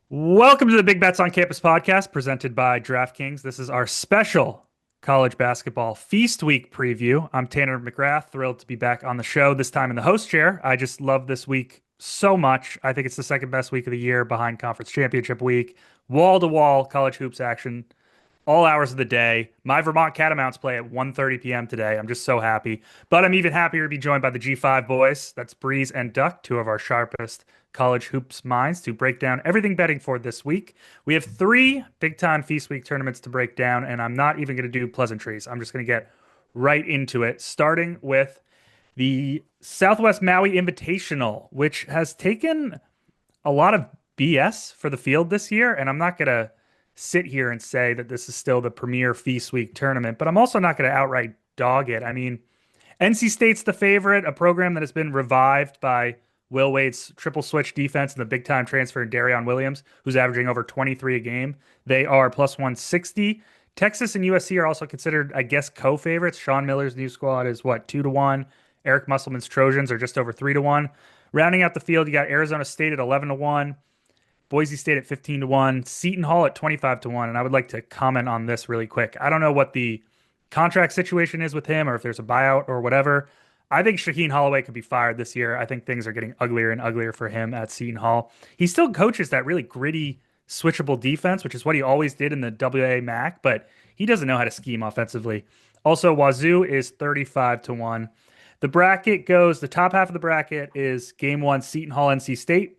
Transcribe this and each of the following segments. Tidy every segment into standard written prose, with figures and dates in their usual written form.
Welcome to the Big Bets on Campus podcast presented by DraftKings. This is our special college basketball feast week preview. I'm Tanner McGrath, thrilled to be back on the show, this time in the host chair. I just love this week so much. I think it's the second best week of the year behind Conference Championship week. Wall to wall college hoops action all hours of the day. My Vermont Catamounts play at 1:30 p.m. today. I'm just so happy. But I'm even happier to be joined by the G5 boys. That's Breeze and Duck, two of our sharpest college hoops minds to break down everything betting for this week. We have three big time Feast Week tournaments to break down, and I'm not even going to do pleasantries. I'm just going to get right into it, starting with the Southwest Maui Invitational, which has taken a lot of BS for the field this year. And I'm not going to sit here and say that this is still the premier Feast Week tournament, but I'm also not going to outright dog it. I mean, NC State's the favorite, a program that has been revived by Will Wade's triple switch defense and the big time transfer in Darion Williams, who's averaging over 23 a game. They are plus 160. Texas and USC are also considered, I guess, co-favorites. Sean Miller's new squad is what, 2-1. Eric Musselman's Trojans are just over 3-1. Rounding out the field, you got Arizona State at 11-1. Boise State at 15-1, Seton Hall at 25-1. And I would like to comment on this really quick. I don't know what the contract situation is with him or if there's a buyout or whatever. I think Shaheen Holloway could be fired this year. I think things are getting uglier and uglier for him at Seton Hall. He still coaches that really gritty, switchable defense, which is what he always did in the WA MAC, but he doesn't know how to scheme offensively. Also, Wazoo is 35-1. The bracket goes, the top half of the bracket is game one, Seton Hall, NC State.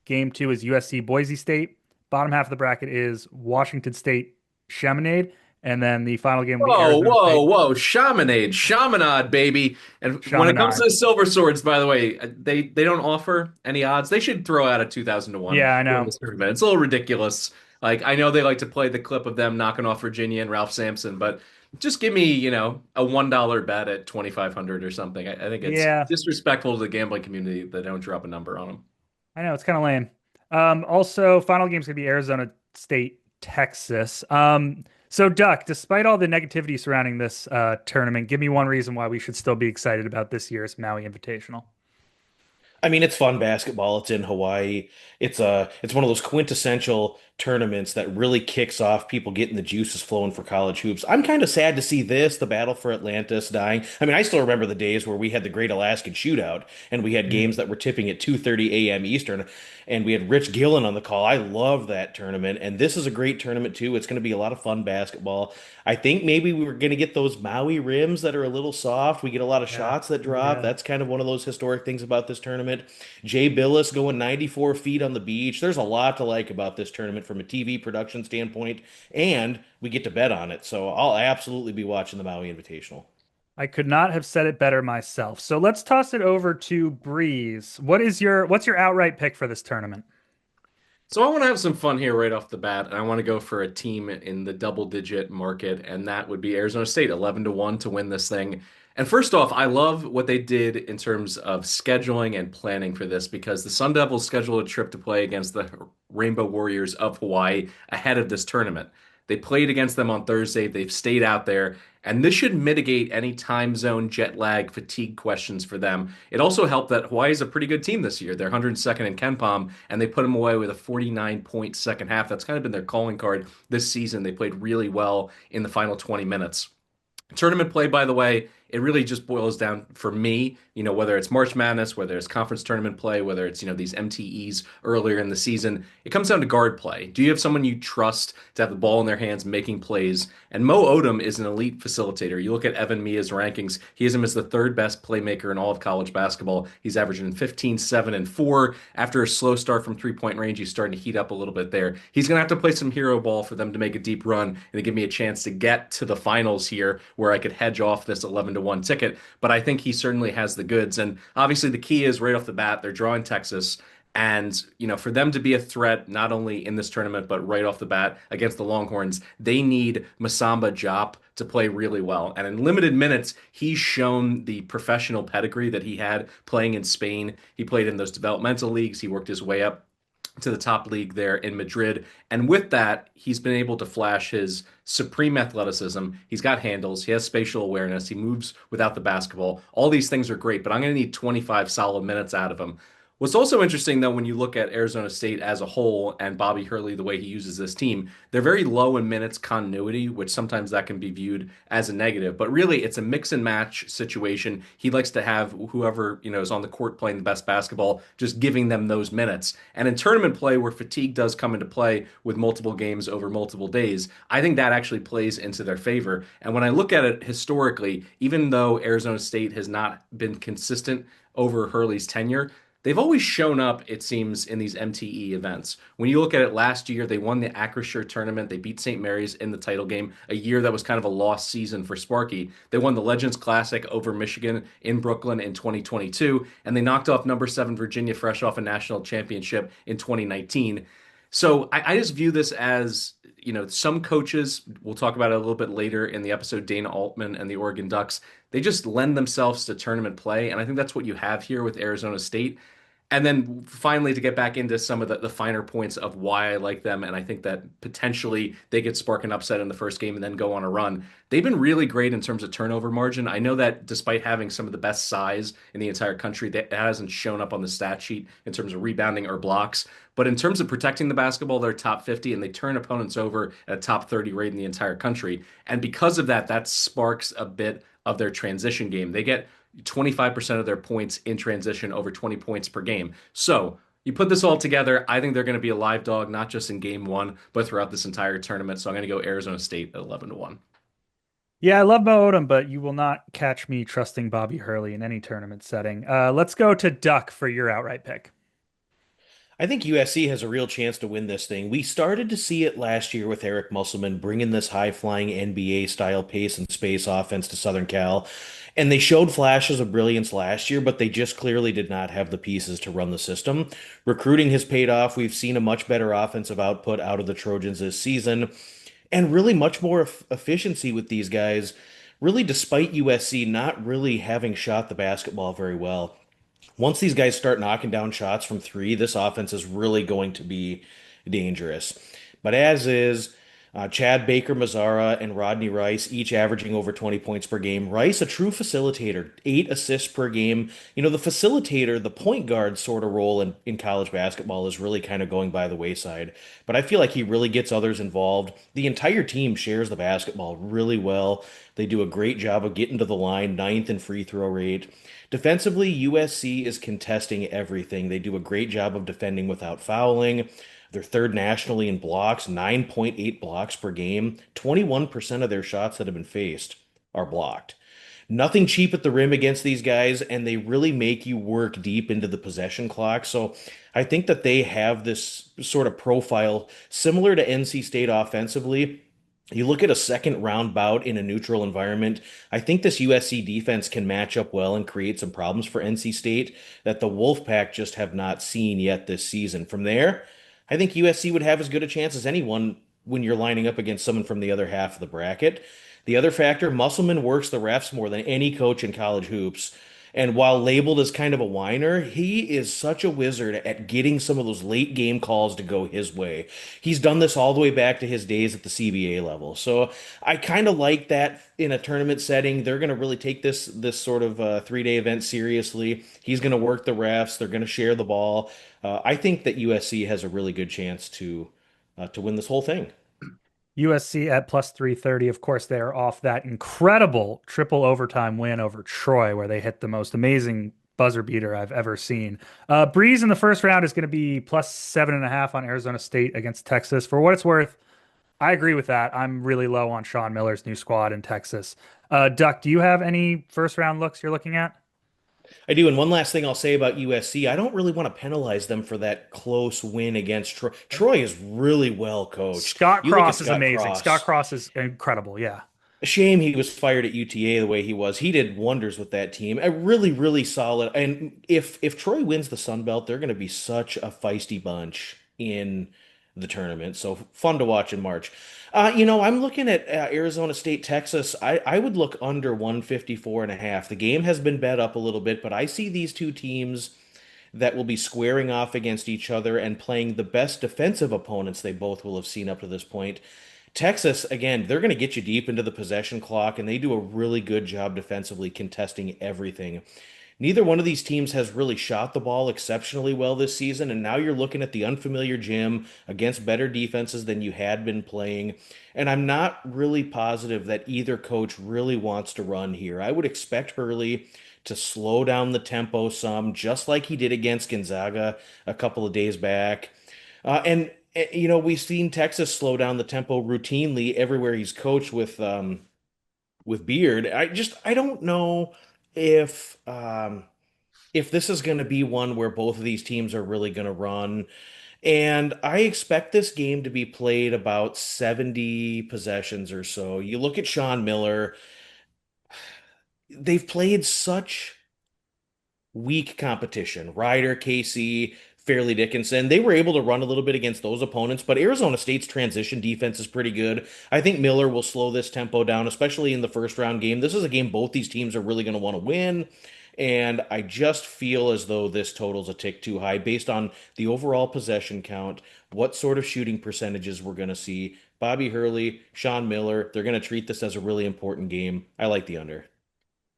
Game two is USC Boise State. Bottom half of the bracket is Washington State Chaminade. And then the final game will be Whoa, Arizona whoa, State whoa. Chaminade, Chaminade, baby. And when it comes to Chaminade. the Silver Swords, by the way, they don't offer any odds. They should throw out a 2,000 to 1 Yeah, I to win know. this tournament. It's a little ridiculous. Like, I know they like to play the clip of them knocking off Virginia and Ralph Sampson, but just give me, a $1 bet at 2,500 or something. I think it's Yeah, disrespectful to the gambling community that don't drop a number on them. I know. It's kind of lame. Also, final game's going to be Arizona State, Texas. So, Duck, despite all the negativity surrounding this tournament, give me one reason why we should still be excited about this year's Maui Invitational. I mean, it's fun basketball. It's in Hawaii. It's one of those quintessential tournaments that really kicks off people getting the juices flowing for college hoops. I'm kind of sad to see the battle for Atlantis dying. I mean, I still remember the days where we had the Great Alaskan Shootout and we had Mhm. games that were tipping at 2:30 a.m. Eastern and we had Rich Gillen on the call. I love that tournament and this is a great tournament too. It's going to be a lot of fun basketball. I think maybe we were going to get those Maui rims that are a little soft. We get a lot of Yeah, shots that drop. yeah. That's kind of one of those historic things about this tournament. Jay Billis going 94 feet on the beach. There's a lot to like about this tournament from a TV production standpoint, and we get to bet on it. So I'll absolutely be watching the Maui Invitational. I could not have said it better myself. So let's toss it over to Breeze. What's your outright pick for this tournament? So I want to have some fun here right off the bat, and I want to go for a team in the double-digit market, and that would be Arizona State, 11 to 1 to win this thing. And first off, I love what they did in terms of scheduling and planning for this because the Sun Devils scheduled a trip to play against the Rainbow Warriors of Hawaii ahead of this tournament. They played against them on Thursday. They've stayed out there, and this should mitigate any time zone jet lag fatigue questions for them. It also helped that Hawaii is a pretty good team this year. They're 102nd in KenPom, and they put them away with a 49-point second half. That's kind of been their calling card this season. They played really well in the final 20 minutes. Tournament play, by the way, it really just boils down for me, whether it's March Madness, whether it's conference tournament play, whether it's, these MTEs earlier in the season, it comes down to guard play. Do you have someone you trust to have the ball in their hands making plays? And Mo Odom is an elite facilitator. You look at Evan Mia's rankings, he has him as the third best playmaker in all of college basketball. He's averaging 15, 7, and 4. After a slow start from three-point range, he's starting to heat up a little bit there. He's going to have to play some hero ball for them to make a deep run and to give me a chance to get to the finals here where I could hedge off this 11 to 1 ticket. But I think he certainly has the goods. And obviously, the key is right off the bat, they're drawing Texas. And, for them to be a threat, not only in this tournament, but right off the bat against the Longhorns, they need Masamba Diop to play really well. And in limited minutes, he's shown the professional pedigree that he had playing in Spain. He played in those developmental leagues. He worked his way up to the top league there in Madrid. And with that, he's been able to flash his supreme athleticism. He's got handles, he has spatial awareness, he moves without the basketball. All these things are great, but I'm going to need 25 solid minutes out of him. What's also interesting, though, when you look at Arizona State as a whole and Bobby Hurley, the way he uses this team, they're very low in minutes continuity, which sometimes that can be viewed as a negative. But really, it's a mix and match situation. He likes to have whoever, is on the court playing the best basketball, just giving them those minutes. And in tournament play, where fatigue does come into play with multiple games over multiple days, I think that actually plays into their favor. And when I look at it historically, even though Arizona State has not been consistent over Hurley's tenure, they've always shown up, it seems, in these MTE events. When you look at it last year, they won the Acrisure tournament. They beat St. Mary's in the title game, a year that was kind of a lost season for Sparky. They won the Legends Classic over Michigan in Brooklyn in 2022, and they knocked off number 7 Virginia fresh off a national championship in 2019. So I just view this as, some coaches, we'll talk about it a little bit later in the episode, Dana Altman and the Oregon Ducks, they just lend themselves to tournament play. And I think that's what you have here with Arizona State. And then finally, to get back into some of the finer points of why I like them, and I think that potentially they could spark an upset in the first game and then go on a run. They've been really great in terms of turnover margin. I know that despite having some of the best size in the entire country, that hasn't shown up on the stat sheet in terms of rebounding or blocks. But in terms of protecting the basketball, they're top 50 and they turn opponents over at a top 30 rate in the entire country. And because of that, that sparks a bit of their transition game. They get 25% of their points in transition, over 20 points per game. So you put this all together, I think they're going to be a live dog, not just in game one, but throughout this entire tournament. So I'm going to go Arizona State at 11-1. Yeah, I love Mo Odom, but you will not catch me trusting Bobby Hurley in any tournament setting. Let's go to Duck for your outright pick. I think USC has a real chance to win this thing. We started to see it last year with Eric Musselman bringing this high-flying NBA style pace and space offense to Southern Cal. And they showed flashes of brilliance last year, but they just clearly did not have the pieces to run the system. Recruiting has paid off. We've seen a much better offensive output out of the Trojans this season, and really much more efficiency with these guys, really despite USC not really having shot the basketball very well. Once these guys start knocking down shots from three, this offense is really going to be dangerous. But as is, Chad Baker Mazzara and Rodney Rice, each averaging over 20 points per game. Rice, a true facilitator, 8 assists per game. The facilitator, the point guard sort of role in college basketball is really kind of going by the wayside. But I feel like he really gets others involved. The entire team shares the basketball really well. They do a great job of getting to the line, ninth in free throw rate. Defensively, USC is contesting everything. They do a great job of defending without fouling. They're third nationally in blocks, 9.8 blocks per game. 21% of their shots that have been faced are blocked. Nothing cheap at the rim against these guys, and they really make you work deep into the possession clock. So I think that they have this sort of profile similar to NC State offensively. You look at a second round bout in a neutral environment, I think this USC defense can match up well and create some problems for NC State that the Wolfpack just have not seen yet this season. From there, I think USC would have as good a chance as anyone when you're lining up against someone from the other half of the bracket. The other factor, Musselman works the refs more than any coach in college hoops. And while labeled as kind of a whiner, he is such a wizard at getting some of those late game calls to go his way. He's done this all the way back to his days at the CBA level. So I kind of like that in a tournament setting. They're going to really take this sort of 3-day event seriously. He's going to work the refs. They're going to share the ball. I think that USC has a really good chance to win this whole thing. USC at plus 330. Of course, they are off that incredible triple overtime win over Troy, where they hit the most amazing buzzer beater I've ever seen. Breeze in the first round is going to be plus 7.5 on Arizona State against Texas. For what it's worth, I agree with that. I'm really low on Sean Miller's new squad in Texas. Duck, do you have any first round looks you're looking at? I do. And one last thing I'll say about USC, I don't really want to penalize them for that close win against Troy. Troy is really well coached. Scott You look at Cross is Scott amazing. Scott Cross. Cross is incredible. Yeah. A shame he was fired at UTA the way he was. He did wonders with that team. A really, really solid. And if Troy wins the Sun Belt, they're going to be such a feisty bunch in the tournament. So fun to watch in March. I'm looking at Arizona State, Texas. I would look under 154 and a half. The game has been bet up a little bit, but I see these two teams that will be squaring off against each other and playing the best defensive opponents they both will have seen up to this point. Texas, again, they're going to get you deep into the possession clock, and they do a really good job defensively contesting everything. Neither one of these teams has really shot the ball exceptionally well this season, and now you're looking at the unfamiliar gym against better defenses than you had been playing. And I'm not really positive that either coach really wants to run here. I would expect Hurley to slow down the tempo some, just like he did against Gonzaga a couple of days back. We've seen Texas slow down the tempo routinely everywhere he's coached with Beard. I don't know if if this is going to be one where both of these teams are really going to run. And I expect this game to be played about 70 possessions or so. You look at Sean Miller, they've played such weak competition. Ryder, Casey, Fairleigh Dickinson, they were able to run a little bit against those opponents, but Arizona State's transition defense is pretty good. I think Miller will slow this tempo down, especially in the first round game. This is a game both these teams are really going to want to win. And I just feel as though this total's a tick too high based on the overall possession count, what sort of shooting percentages we're going to see. Bobby Hurley, Sean Miller, they're going to treat this as a really important game. I like the under.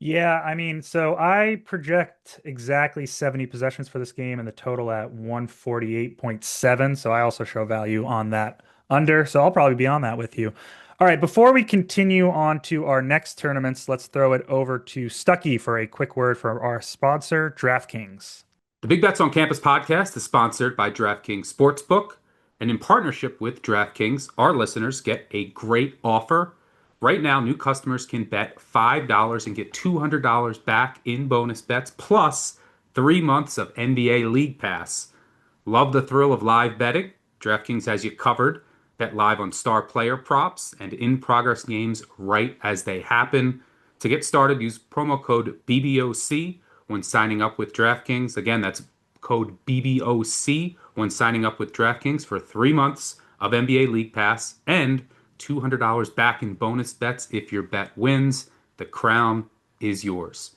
Yeah, I mean, so I project exactly 70 possessions for this game and the total at 148.7. So I also show value on that under. So I'll probably be on that with you. All right, before we continue on to our next tournaments, let's throw it over to Stucky for a quick word from our sponsor, DraftKings. The Big Bets on Campus podcast is sponsored by DraftKings Sportsbook. And in partnership with DraftKings, our listeners get a great offer. Right now, new customers can bet $5 and get $200 back in bonus bets, plus 3 months of NBA League Pass. Love the thrill of live betting? DraftKings has you covered. Bet live on star player props and in-progress games right as they happen. To get started, use promo code BBOC when signing up with DraftKings. Again, that's code BBOC when signing up with DraftKings for 3 months of NBA League Pass and $200 back in bonus bets if your bet wins. The crown is yours.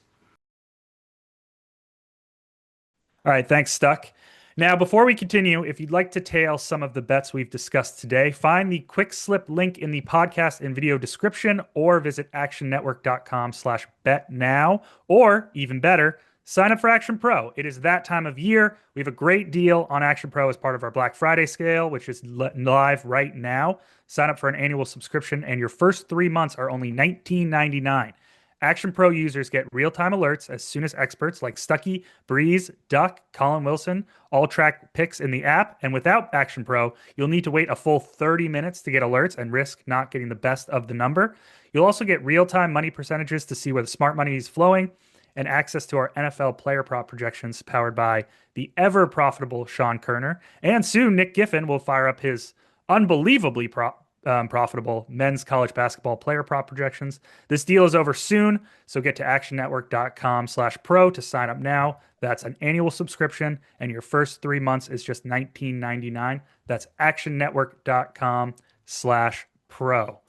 All right, thanks, Stuck. Now, before we continue, if you'd like to tail some of the bets we've discussed today, find the quick slip link in the podcast and video description or visit actionnetwork.com/bet now, or even better, sign up for Action Pro. It is that time of year. We have a great deal on Action Pro as part of our Black Friday sale, which is live right now. Sign up for an annual subscription, and your first 3 months are only $19.99. Action Pro users get real-time alerts as soon as experts like Stucky, Breeze, Duck, Colin Wilson all track picks in the app. And without Action Pro, you'll need to wait a full 30 minutes to get alerts and risk not getting the best of the number. You'll also get real-time money percentages to see where the smart money is flowing and access to our NFL player prop projections powered by the ever-profitable Sean Kerner. And soon, Nick Giffen will fire up his unbelievably profitable men's college basketball player prop projections. This deal is over soon, so get to actionnetwork.com/pro to sign up now. That's an annual subscription, and your first 3 months is just $19.99. That's actionnetwork.com/pro.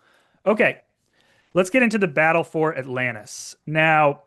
Okay, let's get into the battle for Atlantis. Now,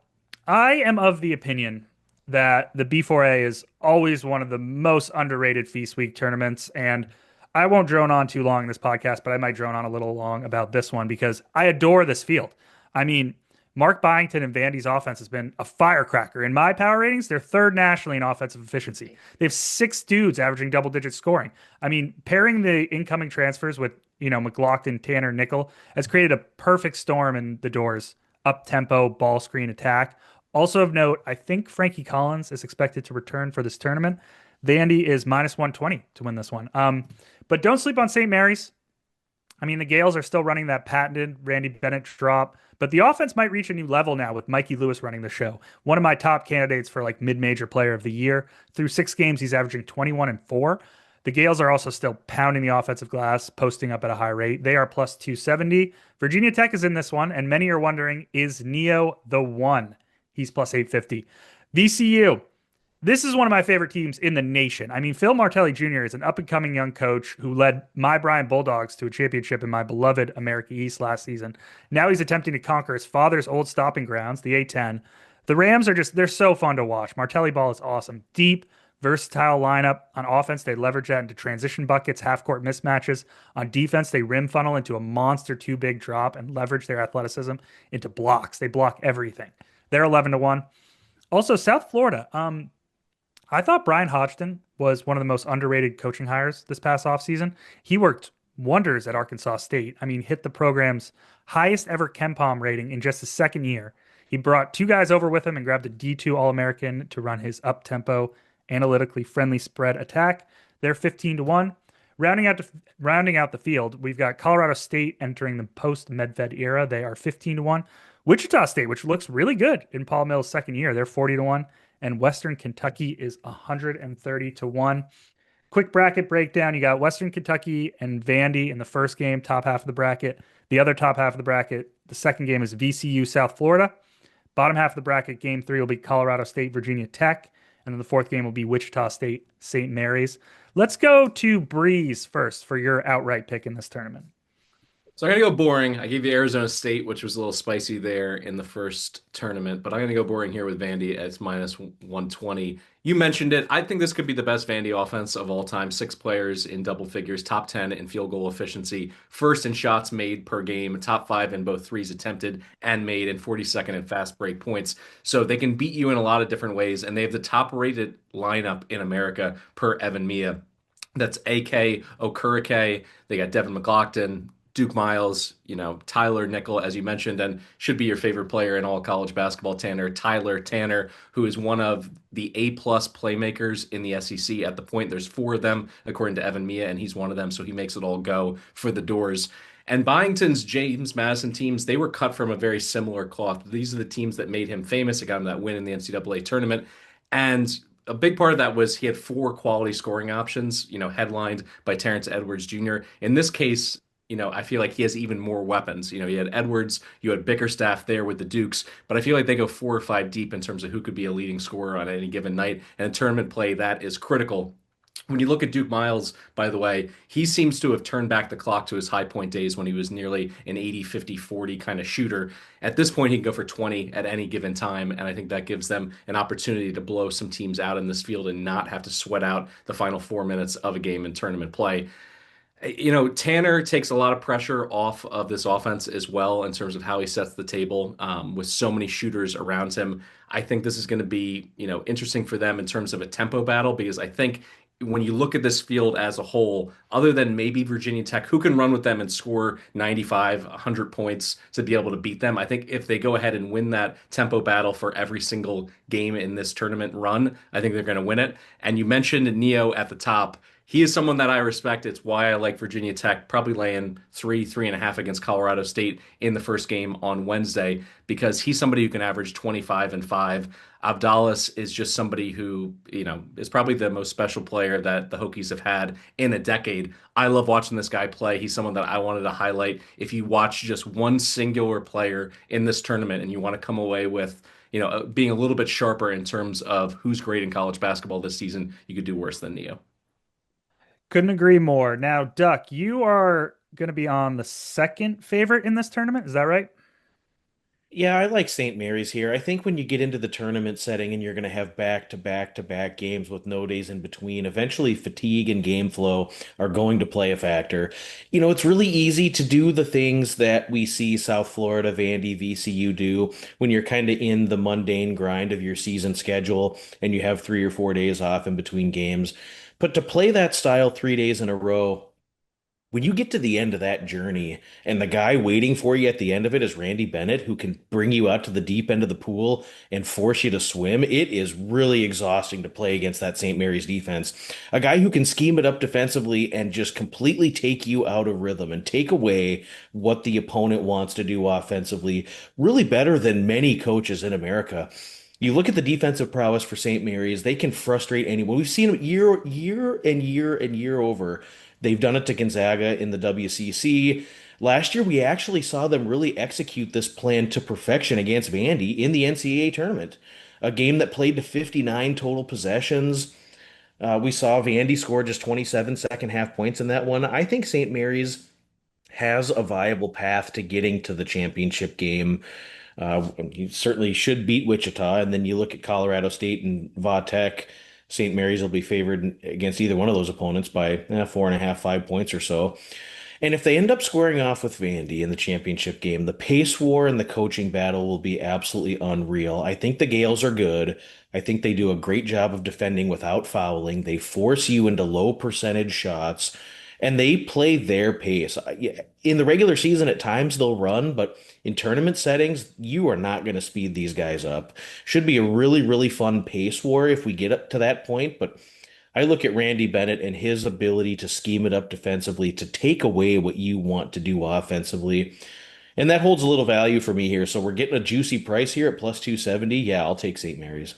I am of the opinion that the B4A is always one of the most underrated Feast Week tournaments, and I won't drone on too long in this podcast, but I might drone on a little long about this one because I adore this field. I mean, Mark Byington and Vandy's offense has been a firecracker. In my power ratings, they're third nationally in offensive efficiency. They have 6 dudes averaging double-digit scoring. I mean, pairing the incoming transfers with, McLaughlin, Tanner, Nickel has created a perfect storm in the doors. Up-tempo, ball screen attack. Also of note, I think Frankie Collins is expected to return for this tournament. Vandy is -120 to win this one. But don't sleep on St. Mary's. I mean, the Gales are still running that patented Randy Bennett drop, but the offense might reach a new level now with Mikey Lewis running the show. One of my top candidates for like mid-major player of the year. Through 6 games, he's averaging 21 and 4. The Gales are also still pounding the offensive glass, posting up at a high rate. They are plus 270. Virginia Tech is in this one, and many are wondering, is Neo the one? He's plus 850. VCU. This is one of my favorite teams in the nation. I mean, Phil Martelli Jr. is an up-and-coming young coach who led my Bryant Bulldogs to a championship in my beloved America East last season. Now he's attempting to conquer his father's old stopping grounds, the A-10. The Rams they're so fun to watch. Martelli ball is awesome. Deep, versatile lineup. On offense, they leverage that into transition buckets, half-court mismatches. On defense, they rim funnel into a monster 2-big drop and leverage their athleticism into blocks. They block everything. They're 11-1. Also, South Florida. I thought Brian Hodgson was one of the most underrated coaching hires this past offseason. He worked wonders at Arkansas State. I mean, hit the program's highest ever KenPom rating in just his second year. He brought two guys over with him and grabbed a D2 All-American to run his up-tempo, analytically friendly spread attack. They're 15 to 1. Rounding out the field, we've got Colorado State entering the post-Medved era. They are 15 to 1. Wichita State, which looks really good in Paul Mill's second year, they're 40 to 1, and Western Kentucky is 130 to 1. Quick bracket breakdown. You got Western Kentucky and Vandy in the first game, top half of the bracket. The other top half of the bracket, the second game is VCU South Florida. Bottom half of the bracket, game three will be Colorado State, Virginia Tech. And then the fourth game will be Wichita State, St. Mary's. Let's go to Breeze first for your outright pick in this tournament. So I'm gonna go boring. I gave you Arizona State, which was a little spicy there in the first tournament, but I'm gonna go boring here with Vandy at minus 120. You mentioned it. I think this could be the best Vandy offense of all time. Six players in double figures, top 10 in field goal efficiency, first in shots made per game, top five in both threes attempted and made, and 42nd in fast break points. So they can beat you in a lot of different ways, and they have the top rated lineup in America per Evan Mia. That's AK Okurike. They got Devin McLaughlin, Duke Miles, Tyler Nickel, as you mentioned, and should be your favorite player in all college basketball, Tyler Tanner, who is one of the A-plus playmakers in the SEC at the point. There's four of them, according to Evan Mia, and he's one of them, so he makes it all go for the doors. And Byington's James Madison teams, they were cut from a very similar cloth. These are the teams that made him famous. It got him that win in the NCAA tournament. And a big part of that was he had four quality scoring options, headlined by Terrence Edwards Jr. In this case, I feel like he has even more weapons. You had Edwards, you had Bickerstaff there with the Dukes, but I feel like they go 4 or 5 deep in terms of who could be a leading scorer on any given night. And in tournament play, that is critical. When you look at Duke Miles, by the way, he seems to have turned back the clock to his high point days when he was nearly an 80, 50, 40 kind of shooter. At this point, he can go for 20 at any given time, and I think that gives them an opportunity to blow some teams out in this field and not have to sweat out the final 4 minutes of a game in tournament play. Tanner takes a lot of pressure off of this offense as well in terms of how he sets the table with so many shooters around him. I think this is going to be, interesting for them in terms of a tempo battle because I think when you look at this field as a whole, other than maybe Virginia Tech, who can run with them and score 95, 100 points to be able to beat them, I think if they go ahead and win that tempo battle for every single game in this tournament run, I think they're going to win it. And you mentioned Neo at the top. He is someone that I respect. It's why I like Virginia Tech, probably laying 3.5 against Colorado State in the first game on Wednesday, because he's somebody who can average 25 and 5. Abdallas is just somebody who, is probably the most special player that the Hokies have had in a decade. I love watching this guy play. He's someone that I wanted to highlight. If you watch just one singular player in this tournament and you want to come away with, being a little bit sharper in terms of who's great in college basketball this season, you could do worse than Neo. Couldn't agree more. Now, Duck, you are going to be on the second favorite in this tournament. Is that right? Yeah, I like St. Mary's here. I think when you get into the tournament setting and you're going to have back-to-back-to-back games with no days in between, eventually fatigue and game flow are going to play a factor. It's really easy to do the things that we see South Florida, Vandy, VCU do when you're kind of in the mundane grind of your season schedule and you have 3 or 4 days off in between games. But to play that style 3 days in a row, when you get to the end of that journey and the guy waiting for you at the end of it is Randy Bennett, who can bring you out to the deep end of the pool and force you to swim, it is really exhausting to play against that St. Mary's defense. A guy who can scheme it up defensively and just completely take you out of rhythm and take away what the opponent wants to do offensively, really better than many coaches in America. You look at the defensive prowess for St. Mary's, they can frustrate anyone. We've seen it year over. They've done it to Gonzaga in the WCC. Last year, we actually saw them really execute this plan to perfection against Vandy in the NCAA tournament. A game that played to 59 total possessions. We saw Vandy score just 27 second half points in that one. I think St. Mary's has a viable path to getting to the championship game. You certainly should beat Wichita, and then you look at Colorado State and Va Tech. St. Mary's will be favored against either one of those opponents by 4.5, 5 points or so. And if they end up squaring off with Vandy in the championship game, the pace war and the coaching battle will be absolutely unreal. I think the Gales are good. I think they do a great job of defending without fouling. They force you into low percentage shots and they play their pace. Yeah, in the regular season, at times they'll run, but in tournament settings, you are not going to speed these guys up. Should be a really, really fun pace war if we get up to that point. But I look at Randy Bennett and his ability to scheme it up defensively, to take away what you want to do offensively. And that holds a little value for me here. So we're getting a juicy price here at plus 270. Yeah, I'll take St. Mary's.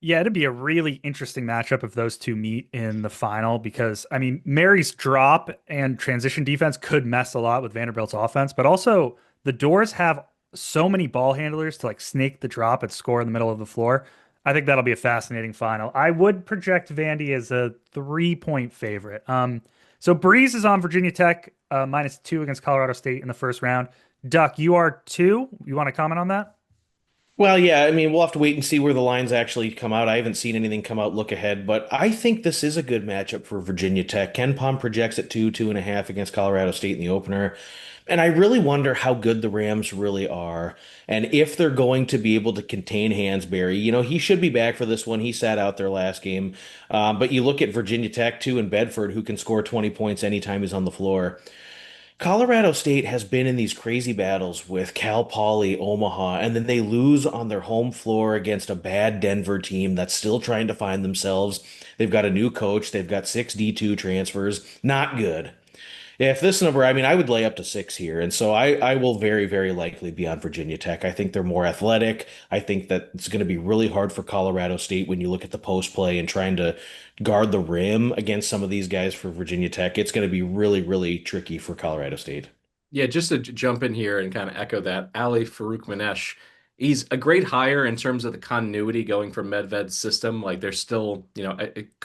Yeah, it'd be a really interesting matchup if those two meet in the final because, I mean, Mary's drop and transition defense could mess a lot with Vanderbilt's offense, but also the Doors have so many ball handlers to like snake the drop and score in the middle of the floor. I think that'll be a fascinating final. I would project Vandy as a 3-point favorite. So Breeze is on Virginia Tech, -2 against Colorado State in the first round. Duck, you are two. You want to comment on that? Well, yeah, I mean, we'll have to wait and see where the lines actually come out. I haven't seen anything come out look ahead, but I think this is a good matchup for Virginia Tech. Ken Palm projects at 2.5 against Colorado State in the opener. And I really wonder how good the Rams really are and if they're going to be able to contain Hansberry. You know, he should be back for this one. He sat out their last game. But you look at Virginia Tech, too, and Bedford, who can score 20 points anytime he's on the floor. Colorado State has been in these crazy battles with Cal Poly, Omaha, and then they lose on their home floor against a bad Denver team that's still trying to find themselves. They've got a new coach, they've got six D2 transfers. Not good. Yeah, if this number, I mean, I would lay up to six here. And so I will very, very likely be on Virginia Tech. I think they're more athletic. I think that it's going to be really hard for Colorado State when you look at the post play and trying to guard the rim against some of these guys for Virginia Tech. It's going to be really, really tricky for Colorado State. Yeah, just to jump in here and kind of echo that, Ali Farouk he's a great hire in terms of the continuity going from Medved's system. Like they're still,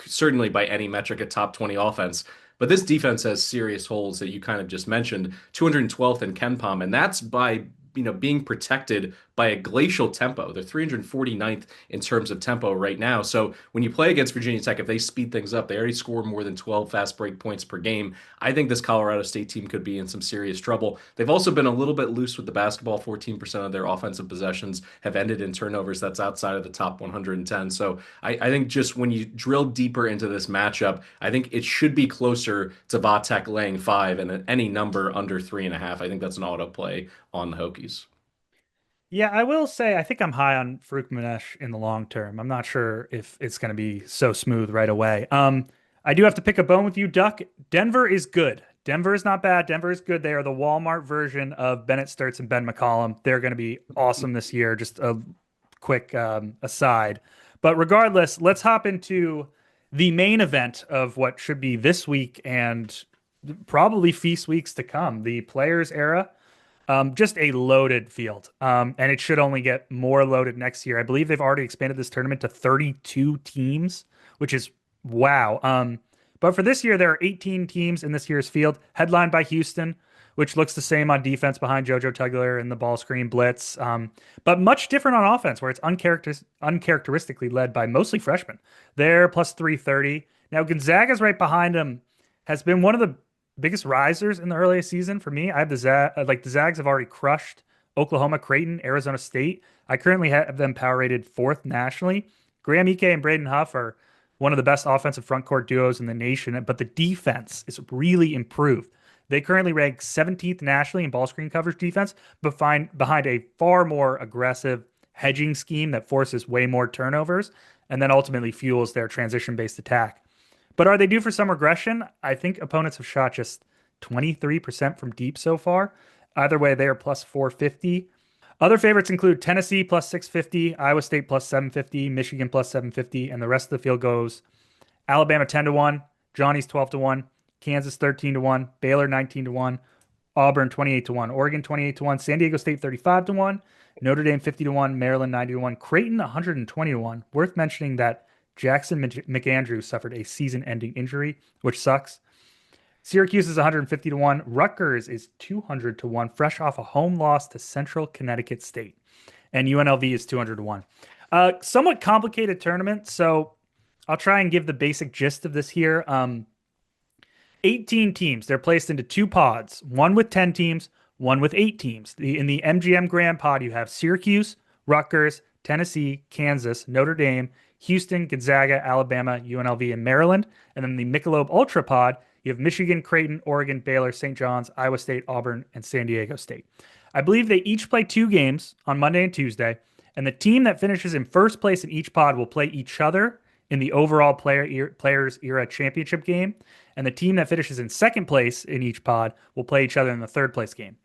certainly by any metric, a top 20 offense. But this defense has serious holes that you kind of just mentioned, 212th in KenPom, and that's by being protected by a glacial tempo. They're 349th in terms of tempo right now. So when you play against Virginia Tech, if they speed things up, they already score more than 12 fast break points per game. I think this Colorado State team could be in some serious trouble. They've also been a little bit loose with the basketball. 14% of their offensive possessions have ended in turnovers. That's outside of the top 110. So I think just when you drill deeper into this matchup, I think it should be closer to Vatek laying 5 and any number under 3.5. I think that's an auto play on the Hokies. Yeah, I will say I think I'm high on Farouk Manesh in the long term. I'm not sure if it's going to be so smooth right away. I do have to pick a bone with you, Duck. Denver is good. Denver is not bad. Denver is good. They are the Walmart version of Bennett Sturts and Ben McCollum. They're going to be awesome this year. Just a quick aside. But regardless, let's hop into the main event of what should be this week and probably feast weeks to come, the Players Era. Just a loaded field. And it should only get more loaded next year. I believe they've already expanded this tournament to 32 teams, which is wow. But for this year, there are 18 teams in this year's field, headlined by Houston, which looks the same on defense behind JoJo Tugler and the ball screen blitz, but much different on offense, where it's uncharacteristically led by mostly freshmen. They're plus 330. Now, Gonzaga's right behind them, has been one of the biggest risers in the earliest season for me. I have the Zags have already crushed Oklahoma, Creighton, Arizona State. I currently have them power rated 4th nationally. Graham Ike and Braden Huff are one of the best offensive front court duos in the nation, but the defense is really improved. They currently rank 17th nationally in ball screen coverage defense, but behind a far more aggressive hedging scheme that forces way more turnovers and then ultimately fuels their transition-based attack. But are they due for some regression? I think opponents have shot just 23% from deep so far. Either way, they are plus 450. Other favorites include Tennessee plus 650, Iowa State plus 750, Michigan plus 750, and the rest of the field goes Alabama 10-1, Johnny's 12-1, Kansas 13-1, Baylor 19-1, Auburn 28-1, Oregon 28-1, San Diego State 35-1, Notre Dame 50-1, Maryland 90-1, Creighton 120-1. Worth mentioning that Jackson McAndrew suffered a season-ending injury, which sucks. Syracuse is 150-1. Rutgers is 200-1, fresh off a home loss to Central Connecticut State. And UNLV is 200-1. Somewhat complicated tournament, so I'll try and give the basic gist of this here. 18 teams. They're placed into two pods, one with 10 teams, one with 8 teams. In the MGM Grand Pod, you have Syracuse, Rutgers, Tennessee, Kansas, Notre Dame, Houston, Gonzaga, Alabama, UNLV, and Maryland. And then the Michelob Ultra Pod, you have Michigan, Creighton, Oregon, Baylor, St. John's, Iowa State, Auburn, and San Diego State. I believe they each play 2 games on Monday and Tuesday, and the team that finishes in first place in each pod will play each other in the overall Players Era Championship game, and the team that finishes in second place in each pod will play each other in the third place game.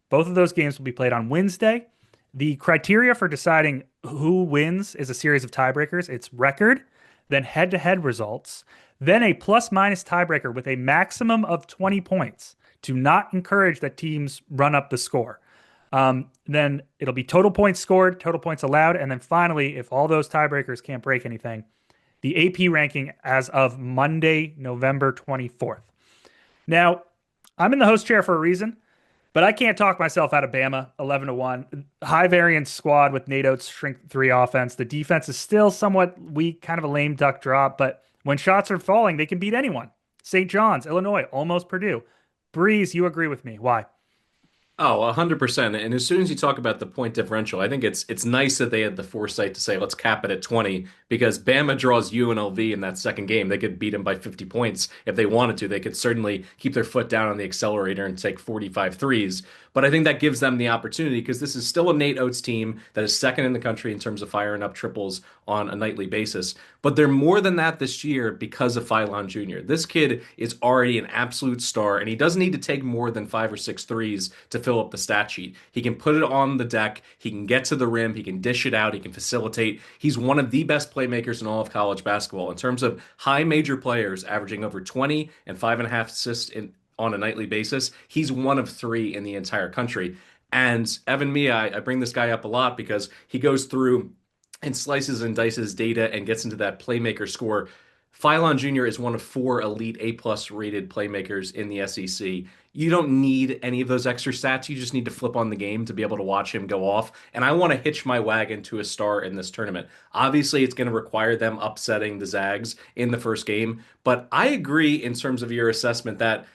Both of those games will be played on Wednesday. The criteria for deciding who wins is a series of tiebreakers. It's record, then head-to-head results, then a plus-minus tiebreaker with a maximum of 20 points to not encourage that teams run up the score. Then it'll be total points scored, total points allowed, and then finally, if all those tiebreakers can't break anything, the AP ranking as of Monday, November 24th. Now, I'm in the host chair for a reason, but I can't talk myself out of Bama 11-1. High variance squad with Nate Oates' shrink 3 offense. The defense is still somewhat weak, kind of a lame duck drop, but when shots are falling, they can beat anyone. St. John's, Illinois, almost Purdue. Breeze, you agree with me. Why? Oh, 100%. And as soon as you talk about the point differential, I think it's nice that they had the foresight to say, let's cap it at 20, because Bama draws UNLV in that second game. They could beat them by 50 points if they wanted to. They could certainly keep their foot down on the accelerator and take 45 threes. But I think that gives them the opportunity because this is still a Nate Oates team that is second in the country in terms of firing up triples on a nightly basis. But they're more than that this year because of Phylon Jr. This kid is already an absolute star, and he doesn't need to take more than 5 or 6 threes to fill up the stat sheet. He can put it on the deck. He can get to the rim. He can dish it out. He can facilitate. He's one of the best playmakers in all of college basketball in terms of high major players averaging over 20 and 5.5 assists on a nightly basis. He's one of 3 in the entire country. And Evan Mia, I bring this guy up a lot because he goes through and slices and dices data and gets into that playmaker score. Phylon Jr. is one of 4 elite A+ rated playmakers in the SEC. You don't need any of those extra stats. You just need to flip on the game to be able to watch him go off. And I want to hitch my wagon to a star in this tournament. Obviously, it's going to require them upsetting the Zags in the first game. But I agree in terms of your assessment that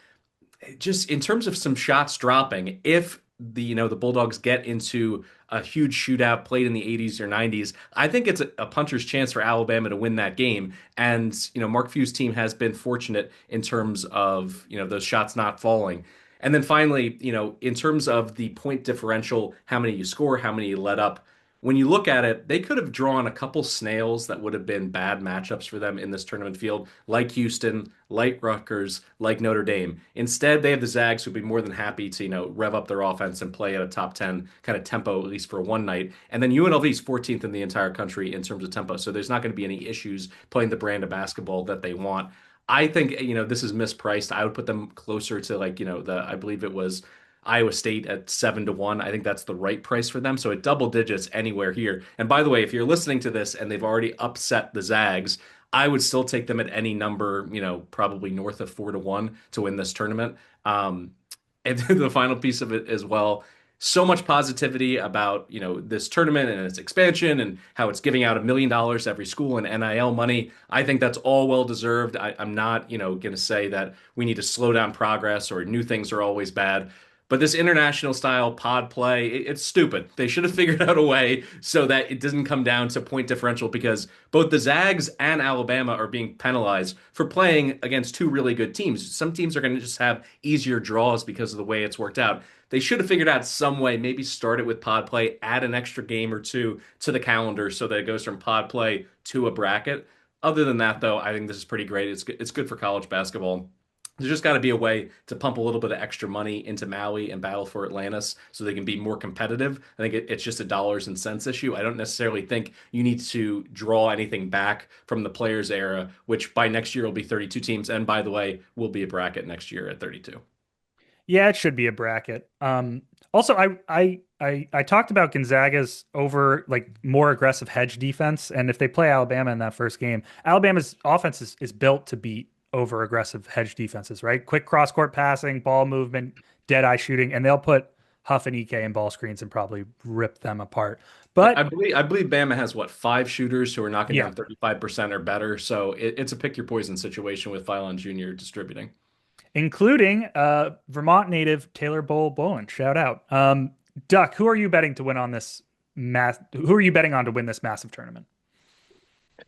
just in terms of some shots dropping, if the Bulldogs get into a huge shootout played in the 80s or 90s, I think it's a puncher's chance for Alabama to win that game. And Mark Few's team has been fortunate in terms of those shots not falling. And then finally, in terms of the point differential, how many you score, how many you let up. When you look at it, they could have drawn a couple snails that would have been bad matchups for them in this tournament field, like Houston, like Rutgers, like Notre Dame. Instead, they have the Zags who'd be more than happy to, rev up their offense and play at a top 10 kind of tempo, at least for one night. And then UNLV is 14th in the entire country in terms of tempo, so there's not going to be any issues playing the brand of basketball that they want. I think, this is mispriced. I would put them closer to I believe it was Iowa State at 7-1. I think that's the right price for them. So at double digits anywhere here. And by the way, if you're listening to this and they've already upset the Zags, I would still take them at any number, probably north of 4-1 to win this tournament. And the final piece of it as well. So much positivity about, this tournament and its expansion and how it's giving out $1 million to every school and NIL money. I think that's all well deserved. I'm not, going to say that we need to slow down progress or new things are always bad. But this international style pod play, it's stupid. They should have figured out a way so that it doesn't come down to point differential because both the Zags and Alabama are being penalized for playing against 2 really good teams. Some teams are going to just have easier draws because of the way it's worked out. They should have figured out some way, maybe start it with pod play, add an extra game or 2 to the calendar so that it goes from pod play to a bracket. Other than that, though, I think this is pretty great. It's good for college basketball. There's just got to be a way to pump a little bit of extra money into Maui and battle for Atlantis so they can be more competitive. I think it's just a dollars and cents issue. I don't necessarily think you need to draw anything back from the players era, which by next year will be 32 teams. And by the way, will be a bracket next year at 32. Yeah, it should be a bracket. Also, I talked about Gonzaga's over more aggressive hedge defense, and if they play Alabama in that first game, Alabama's offense is built to beat over aggressive hedge defenses, right? Quick cross court passing, ball movement, dead eye shooting, and they'll put Huff and EK in ball screens and probably rip them apart. But I believe Bama has 5 shooters who are knocking down 35% or better. So it's a pick your poison situation with Phylon Jr. distributing. including Vermont native Taylor Bowen. Shout out. Duck, who are you betting to win on this who are you betting on to win this massive tournament?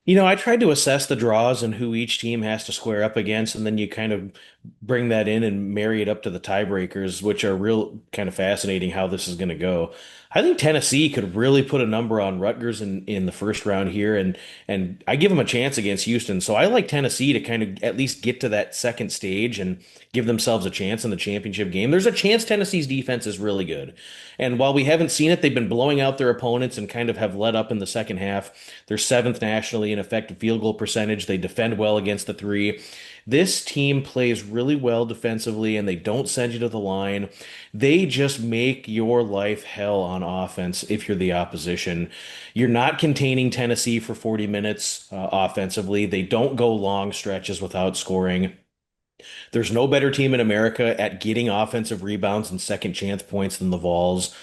I tried to assess the draws and who each team has to square up against, and then you kind of bring that in and marry it up to the tiebreakers, which are real kind of fascinating how this is going to go. I think Tennessee could really put a number on Rutgers in the first round here, and I give them a chance against Houston. So I like Tennessee to kind of at least get to that second stage and give themselves a chance in the championship game. There's a chance Tennessee's defense is really good. And while we haven't seen it, they've been blowing out their opponents and kind of have let up in the second half. They're seventh nationally in effective field goal percentage. They defend well against the three. This team plays really well defensively and they don't send you to the line. They just make your life hell on offense if you're the opposition. You're not containing Tennessee for 40 minutes offensively. They don't go long stretches without scoring. There's no better team in America at getting offensive rebounds and second chance points than the Vols.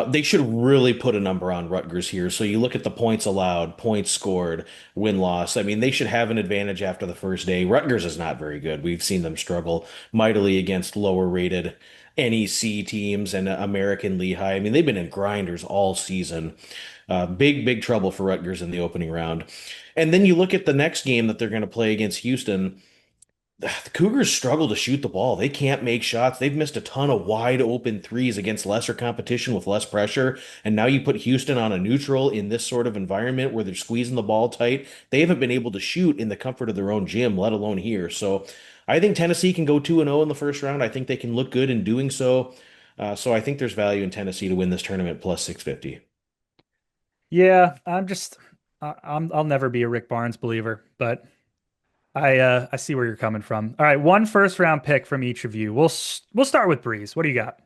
They should really put a number on Rutgers here. So you look at the points allowed, points scored, win-loss. I mean, they should have an advantage after the first day. Rutgers is not very good. We've seen them struggle mightily against lower-rated NEC teams and American Lehigh. I mean, they've been in grinders all season. Big trouble for Rutgers in the opening round. And then you look at the next game that they're going to play against Houston. The Cougars struggle to shoot the ball. They can't make shots. They've missed a ton of wide open threes against lesser competition with less pressure. And now you put Houston on a neutral in this sort of environment where they're squeezing the ball tight. They haven't been able to shoot in the comfort of their own gym, let alone here. So I think Tennessee can go 2-0 in the first round. I think they can look good in doing so. So I think there's value in Tennessee to win this tournament plus 650. Yeah, I'll never be a Rick Barnes believer, but I see where you're coming from. All right, one first round pick from each of you. We'll start with Breeze. What do you got?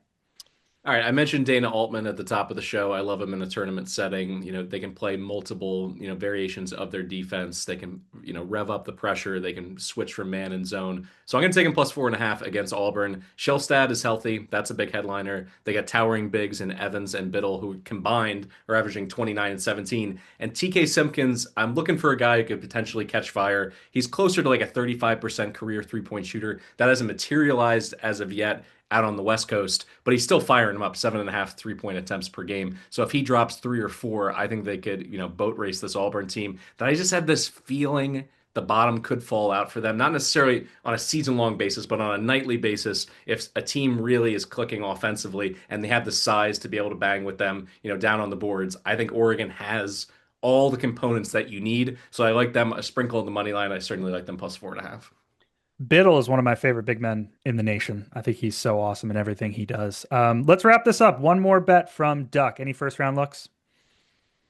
All right, I mentioned Dana Altman at the top of the show. I love him in a tournament setting. They can play multiple, variations of their defense. They can, rev up the pressure. They can switch from man and zone. So I'm going to take him plus 4.5 against Auburn. Shellstad is healthy. That's a big headliner. They got towering bigs in Evans and Biddle, who combined are averaging 29 and 17. And TK Simpkins, I'm looking for a guy who could potentially catch fire. He's closer to like a 35% career three-point shooter. That hasn't materialized as of yet out on the West Coast, but he's still firing them up 7.5 3-point attempts per game. So if he drops 3 or 4, I think they could, boat race this Auburn team. That I just had this feeling the bottom could fall out for them, not necessarily on a season-long basis, but on a nightly basis. If a team really is clicking offensively and they have the size to be able to bang with them, down on the boards, I think Oregon has all the components that you need. So I like them a sprinkle in the money line. I certainly like them plus 4.5. Biddle is one of my favorite big men in the nation. I think he's so awesome in everything he does. Let's wrap this up. One more bet from Duck. Any first round looks?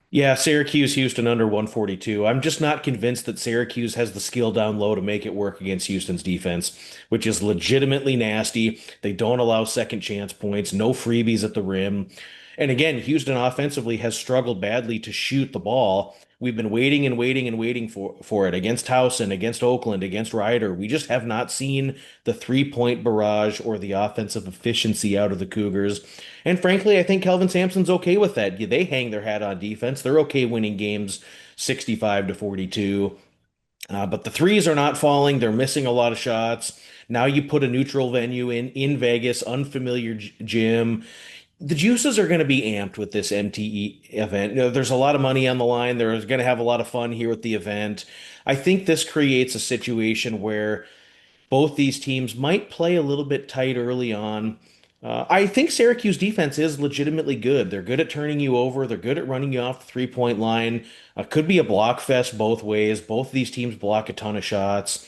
Yeah, Syracuse, Houston under 142. I'm just not convinced that Syracuse has the skill down low to make it work against Houston's defense, which is legitimately nasty. They don't allow second chance points, no freebies at the rim. And again, Houston offensively has struggled badly to shoot the ball. We've been waiting and waiting and waiting for it against Towson, against Oakland, against Ryder. We just have not seen the three-point barrage or the offensive efficiency out of the Cougars. And frankly, I think Kelvin Sampson's okay with that. They hang their hat on defense. They're okay winning games 65-42. But the threes are not falling. They're missing a lot of shots. Now you put a neutral venue in Vegas, unfamiliar gym. The juices are going to be amped with this MTE event. There's a lot of money on the line. They're going to have a lot of fun here with the event. I think this creates a situation where both these teams might play a little bit tight early on. I think Syracuse defense is legitimately good. They're good at turning you over. They're good at running you off the three-point line. Could be a block fest both ways. Both of these teams block a ton of shots.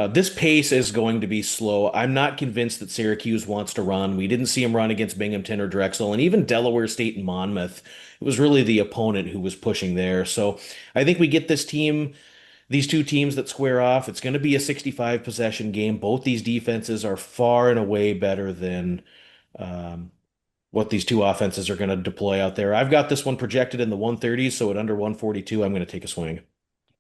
This pace is going to be slow. I'm not convinced that Syracuse wants to run. We didn't see him run against Binghamton or Drexel, and even Delaware State and Monmouth. It was really the opponent who was pushing there. So I think we get these two teams that square off. It's going to be a 65 possession game. Both these defenses are far and away better than what these two offenses are going to deploy out there. I've got this one projected in the 130s, so at under 142, I'm going to take a swing.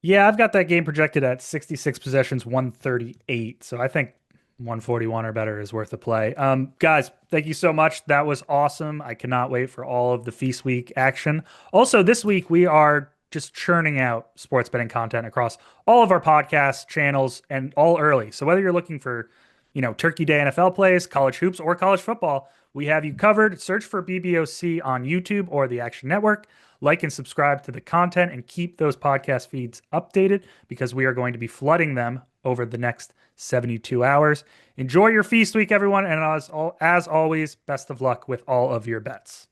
Yeah, I've got that game projected at 66 possessions, 138. So I think 141 or better is worth a play. Guys, thank you so much. That was awesome. I cannot wait for all of the Feast Week action. Also, this week we are just churning out sports betting content across all of our podcast channels and all early. So whether you're looking for Turkey Day NFL plays, college hoops, or college football. We have you covered. Search for BBOC on YouTube or the Action Network. Like and subscribe to the content and keep those podcast feeds updated because we are going to be flooding them over the next 72 hours. Enjoy your feast week, everyone. And as always, best of luck with all of your bets.